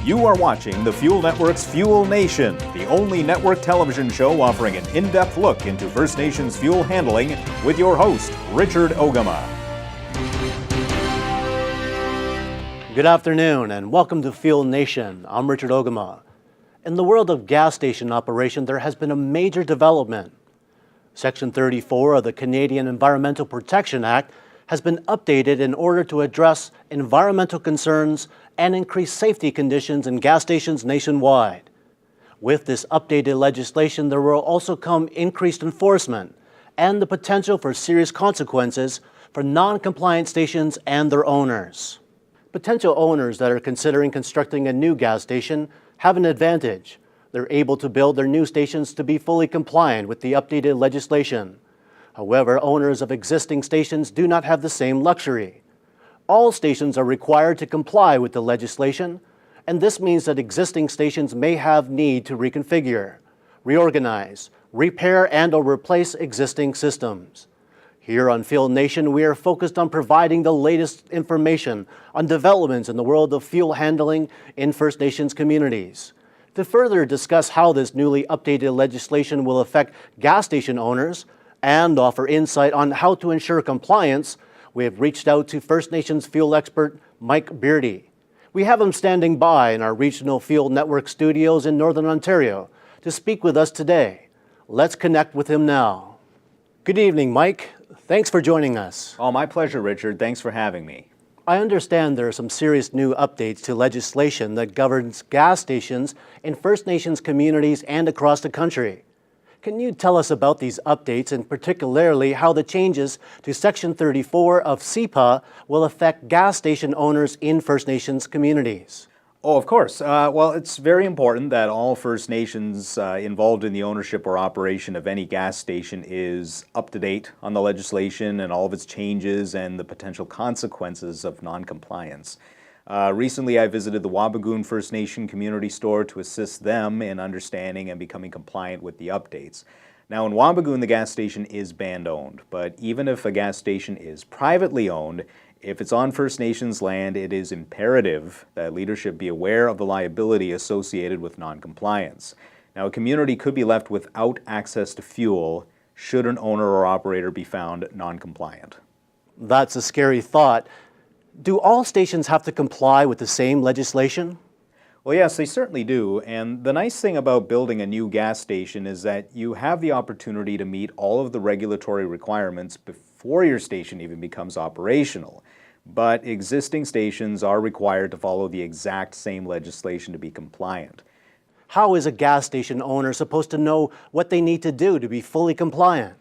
You are watching the Fuel Network's Fuel Nation, the only network television show offering an in-depth look into First Nations fuel handling with your host, Richard Ogama. Good afternoon and welcome to Fuel Nation. I'm Richard Ogama. In the world of gas station operation, there has been a major development. Section 34 of the Canadian Environmental Protection Act has been updated in order to address environmental concerns and increase safety conditions in gas stations nationwide. With this updated legislation, there will also come increased enforcement and the potential for serious consequences for non-compliant stations and their owners. Potential owners that are considering constructing a new gas station have an advantage. They're able to build their new stations to be fully compliant with the updated legislation. However, owners of existing stations do not have the same luxury. All stations are required to comply with the legislation, and this means that existing stations may have need to reconfigure, reorganize, repair, and/or replace existing systems. Here on Fuel Nation, we are focused on providing the latest information on developments in the world of fuel handling in First Nations communities. To further discuss how this newly updated legislation will affect gas station owners and offer insight on how to ensure compliance, we have reached out to First Nations fuel expert Mike Beardy. We have him standing by in our regional Fuel Network studios in Northern Ontario to speak with us today. Let's connect with him now. Good evening, Mike. Thanks for joining us. Oh, my pleasure, Richard. Thanks for having me. I understand there are some serious new updates to legislation that governs gas stations in First Nations communities and across the country. Can you tell us about these updates and particularly how the changes to Section 34 of SEPA will affect gas station owners in First Nations communities? Oh, of course. Well, it's very important that all First Nations involved in the ownership or operation of any gas station is up to date on the legislation and all of its changes and the potential consequences of non-compliance. Recently, I visited the Wabigoon First Nation community store to assist them in understanding and becoming compliant with the updates. Now, in Wabigoon, the gas station is band-owned, but even if a gas station is privately owned, if it's on First Nations land, it is imperative that leadership be aware of the liability associated with non-compliance. Now, a community could be left without access to fuel should an owner or operator be found non-compliant. That's a scary thought. Do all stations have to comply with the same legislation? Well, yes, they certainly do. And the nice thing about building a new gas station is that you have the opportunity to meet all of the regulatory requirements before your station even becomes operational. But existing stations are required to follow the exact same legislation to be compliant. How is a gas station owner supposed to know what they need to do to be fully compliant?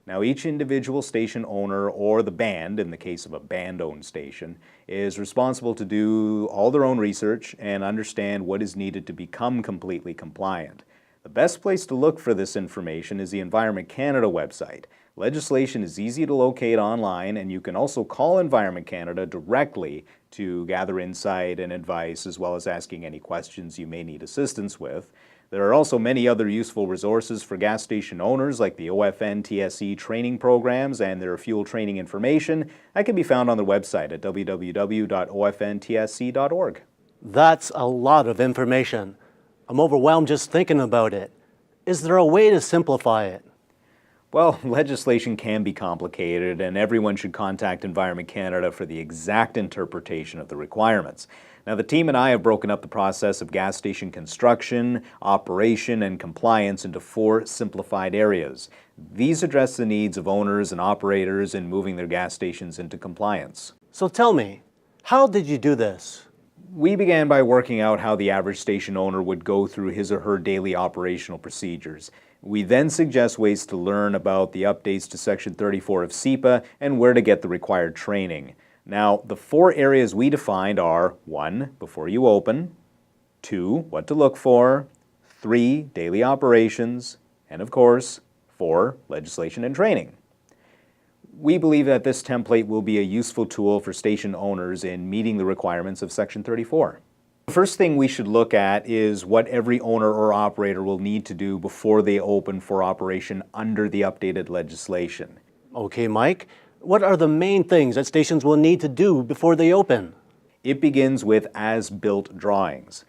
Now, each individual station owner or the band, in the case of a band-owned station, is responsible to do all their own research and understand what is needed to become completely compliant. The best place to look for this information is the Environment Canada website. Legislation is easy to locate online, and you can also call Environment Canada directly to gather insight and advice, as well as asking any questions you may need assistance with. There are also many other useful resources for gas station owners, like the OFN TSE training programs and their fuel training information that can be found on their website at www.ofntsc.org. That's a lot of information. I'm overwhelmed just thinking about it. Is there a way to simplify it? Well, legislation can be complicated, and everyone should contact Environment Canada for the exact interpretation of the requirements. Now, the team and I have broken up the process of gas station construction, operation, and compliance into 4 simplified areas. These address the needs of owners and operators in moving their gas stations into compliance. So tell me, how did you do this? We began by working out how the average station owner would go through his or her daily operational procedures. We then suggest ways to learn about the updates to Section 34 of SEPA and where to get the required training. Now, the 4 areas we defined are 1. Before you open, 2. What to look for, 3. Daily operations, and of course, 4. Legislation and training. We believe that this template will be a useful tool for station owners in meeting the requirements of Section 34. The first thing we should look at is what every owner or operator will need to do before they open for operation under the updated legislation. Okay, Mike, what are the main things that stations will need to do before they open? It begins with as-built drawings.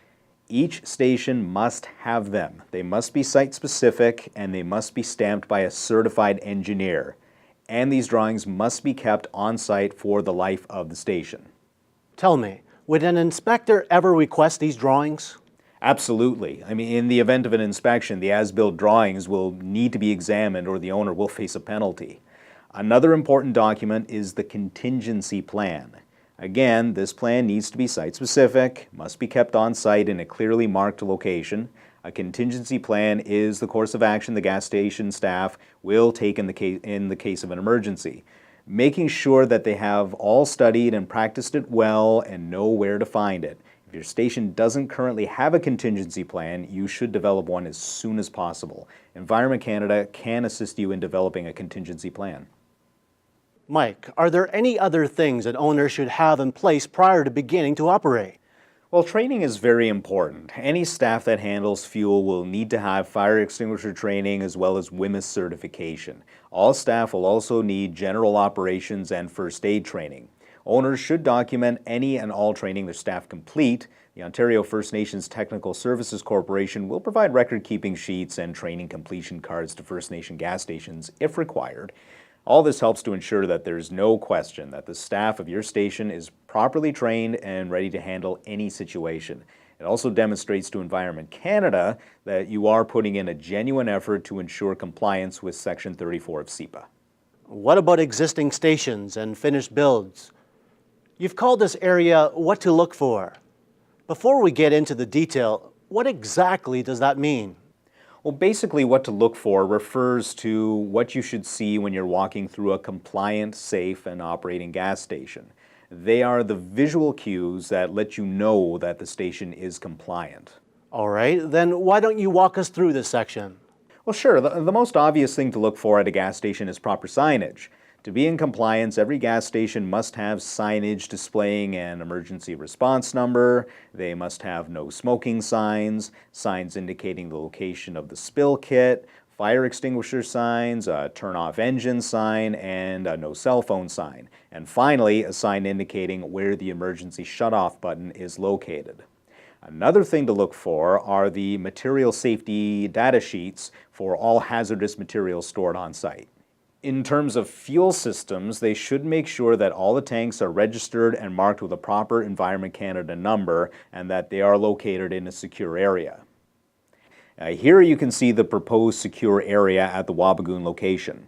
Each station must have them. They must be site-specific and they must be stamped by a certified engineer. And these drawings must be kept on site for the life of the station. Tell me, would an inspector ever request these drawings? Absolutely. I mean, in the event of an inspection, the as-built drawings will need to be examined or the owner will face a penalty. Another important document is the contingency plan. Again, this plan needs to be site-specific, must be kept on site in a clearly marked location. A contingency plan is the course of action the gas station staff will take in the case of an emergency, making sure that they have all studied and practiced it well and know where to find it. If your station doesn't currently have a contingency plan, you should develop one as soon as possible. Environment Canada can assist you in developing a contingency plan. Mike, are there any other things an owner should have in place prior to beginning to operate? Well, training is very important. Any staff that handles fuel will need to have fire extinguisher training as well as WHMIS certification. All staff will also need general operations and first aid training. Owners should document any and all training their staff complete. The Ontario First Nations Technical Services Corporation will provide record-keeping sheets and training completion cards to First Nation gas stations if required. All this helps to ensure that there's no question that the staff of your station is properly trained and ready to handle any situation. It also demonstrates to Environment Canada that you are putting in a genuine effort to ensure compliance with Section 34 of SEPA. What about existing stations and finished builds? You've called this area what to look for. Before we get into the detail, what exactly does that mean? Well, basically what to look for refers to what you should see when you're walking through a compliant, safe, and operating gas station. They are the visual cues that let you know that the station is compliant. All right, then why don't you walk us through this section? Well, sure. The most obvious thing to look for at a gas station is proper signage. To be in compliance, every gas station must have signage displaying an emergency response number. They must have no smoking signs, signs indicating the location of the spill kit, fire extinguisher signs, a turn-off engine sign, and a no cell phone sign. And finally, a sign indicating where the emergency shutoff button is located. Another thing to look for are the material safety data sheets for all hazardous materials stored on site. In terms of fuel systems, they should make sure that all the tanks are registered and marked with a proper Environment Canada number and that they are located in a secure area. Here you can see the proposed secure area at the Wabigoon location.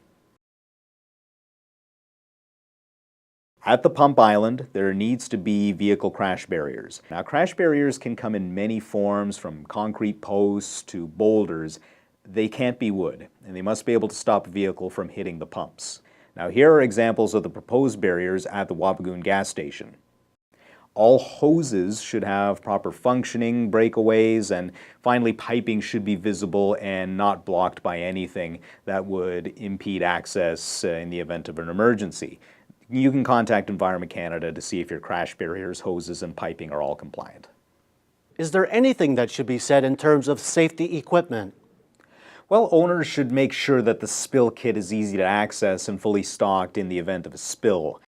At the pump island, there needs to be vehicle crash barriers. Now, crash barriers can come in many forms, from concrete posts to boulders. They can't be wood, and they must be able to stop a vehicle from hitting the pumps. Now, here are examples of the proposed barriers at the Wabigoon gas station. All hoses should have proper functioning breakaways, and finally, piping should be visible and not blocked by anything that would impede access in the event of an emergency. You can contact Environment Canada to see if your crash barriers, hoses, and piping are all compliant. Is there anything that should be said in terms of safety equipment? Well, owners should make sure that the spill kit is easy to access and fully stocked in the event of a spill.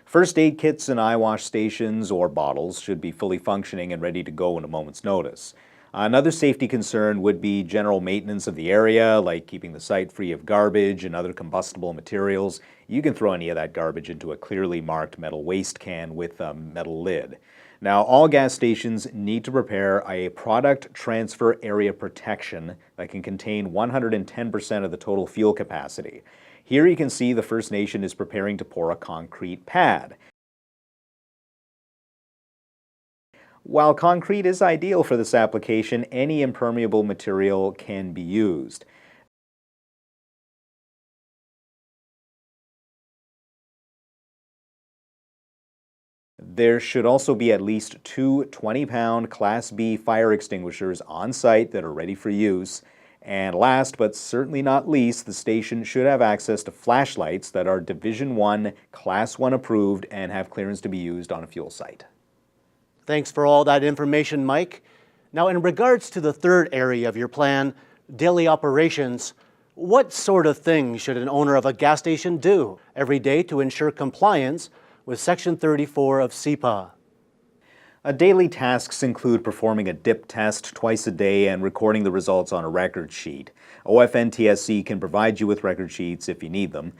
First aid kits and eye wash stations or bottles should be fully functioning and ready to go in a moment's notice. Another safety concern would be general maintenance of the area, like keeping the site free of garbage and other combustible materials. You can throw any of that garbage into a clearly marked metal waste can with a metal lid. Now, all gas stations need to prepare a product transfer area protection that can contain 110% of the total fuel capacity. Here you can see the First Nation is preparing to pour a concrete pad. While concrete is ideal for this application, any impermeable material can be used. There should also be at least two 20-pound Class B fire extinguishers on site that are ready for use. And last but certainly not least, the station should have access to flashlights that are Division 1, Class 1 approved and have clearance to be used on a fuel site. Thanks for all that information, Mike. Now, in regards to the third area of your plan, daily operations, what sort of things should an owner of a gas station do every day to ensure compliance with Section 34 of SEPA? Daily tasks include performing a dip test twice a day and recording the results on a record sheet. OFNTSC can provide you with record sheets if you need them.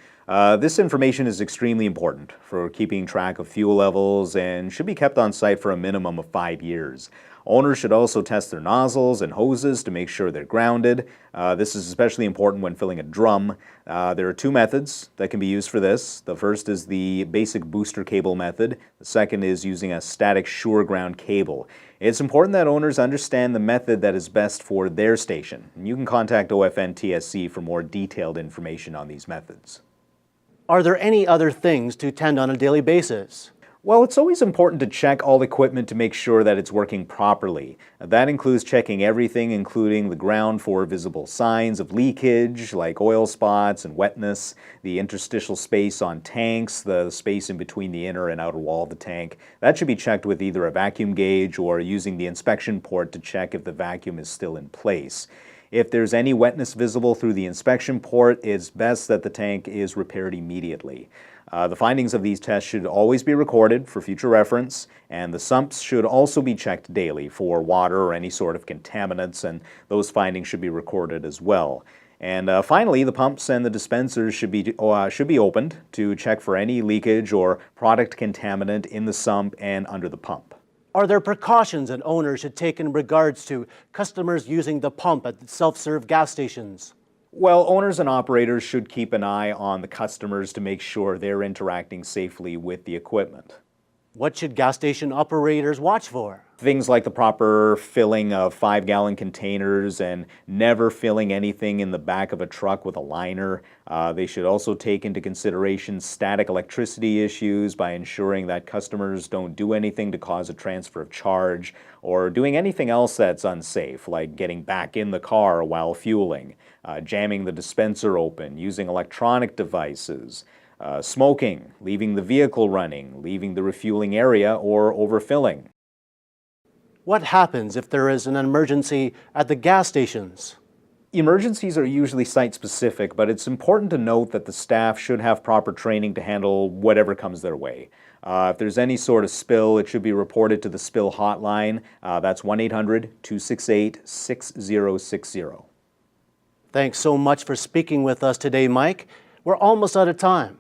This information is extremely important for keeping track of fuel levels and should be kept on site for a minimum of 5 years. Owners should also test their nozzles and hoses to make sure they're grounded. This is especially important when filling a drum. There are 2 methods that can be used for this. The first is the basic booster cable method. The second is using a static sure ground cable. It's important that owners understand the method that is best for their station. And you can contact OFNTSC for more detailed information on these methods. Are there any other things to attend on a daily basis? Well, it's always important to check all equipment to make sure that it's working properly. That includes checking everything, including the ground for visible signs of leakage, like oil spots and wetness, the interstitial space on tanks, the space in between the inner and outer wall of the tank. That should be checked with either a vacuum gauge or using the inspection port to check if the vacuum is still in place. If there's any wetness visible through the inspection port, it's best that the tank is repaired immediately. The findings of these tests should always be recorded for future reference, and the sumps should also be checked daily for water or any sort of contaminants, and those findings should be recorded as well. And finally, the pumps and the dispensers should be opened to check for any leakage or product contaminant in the sump and under the pump. Are there precautions an owner should take in regards to customers using the pump at self-serve gas stations? Well, owners and operators should keep an eye on the customers to make sure they're interacting safely with the equipment. What should gas station operators watch for? Things like the proper filling of 5-gallon containers and never filling anything in the back of a truck with a liner. They should also take into consideration static electricity issues by ensuring that customers don't do anything to cause a transfer of charge or doing anything else that's unsafe, like getting back in the car while fueling, jamming the dispenser open, using electronic devices, smoking, leaving the vehicle running, leaving the refueling area, or overfilling. What happens if there is an emergency at the gas stations? Emergencies are usually site-specific, but it's important to note that the staff should have proper training to handle whatever comes their way. If there's any sort of spill, it should be reported to the spill hotline. That's 1-800-268-6060. Thanks so much for speaking with us today, Mike. We're almost out of time.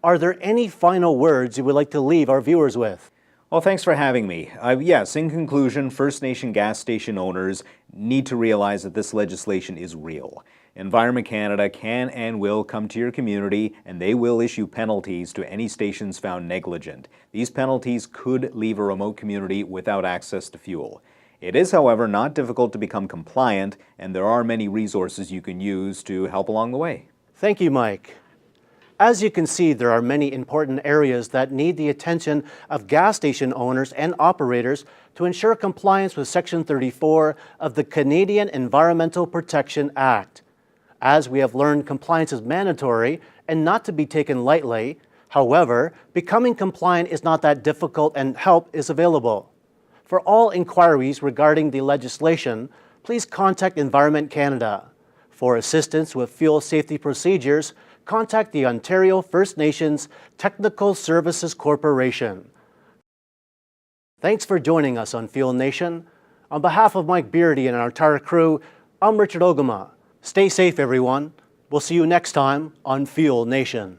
Are there any final words you would like to leave our viewers with? Well, thanks for having me. Yes, in conclusion, First Nation gas station owners need to realize that this legislation is real. Environment Canada can and will come to your community, and they will issue penalties to any stations found negligent. These penalties could leave a remote community without access to fuel. It is, however, not difficult to become compliant, and there are many resources you can use to help along the way. Thank you, Mike. As you can see, there are many important areas that need the attention of gas station owners and operators to ensure compliance with Section 34 of the Canadian Environmental Protection Act. As we have learned, compliance is mandatory and not to be taken lightly. However, becoming compliant is not that difficult and help is available. For all inquiries regarding the legislation, please contact Environment Canada. For assistance with fuel safety procedures, contact the Ontario First Nations Technical Services Corporation. Thanks for joining us on Fuel Nation. On behalf of Mike Beardy and our entire crew, I'm Richard Ogama. Stay safe, everyone. We'll see you next time on Fuel Nation.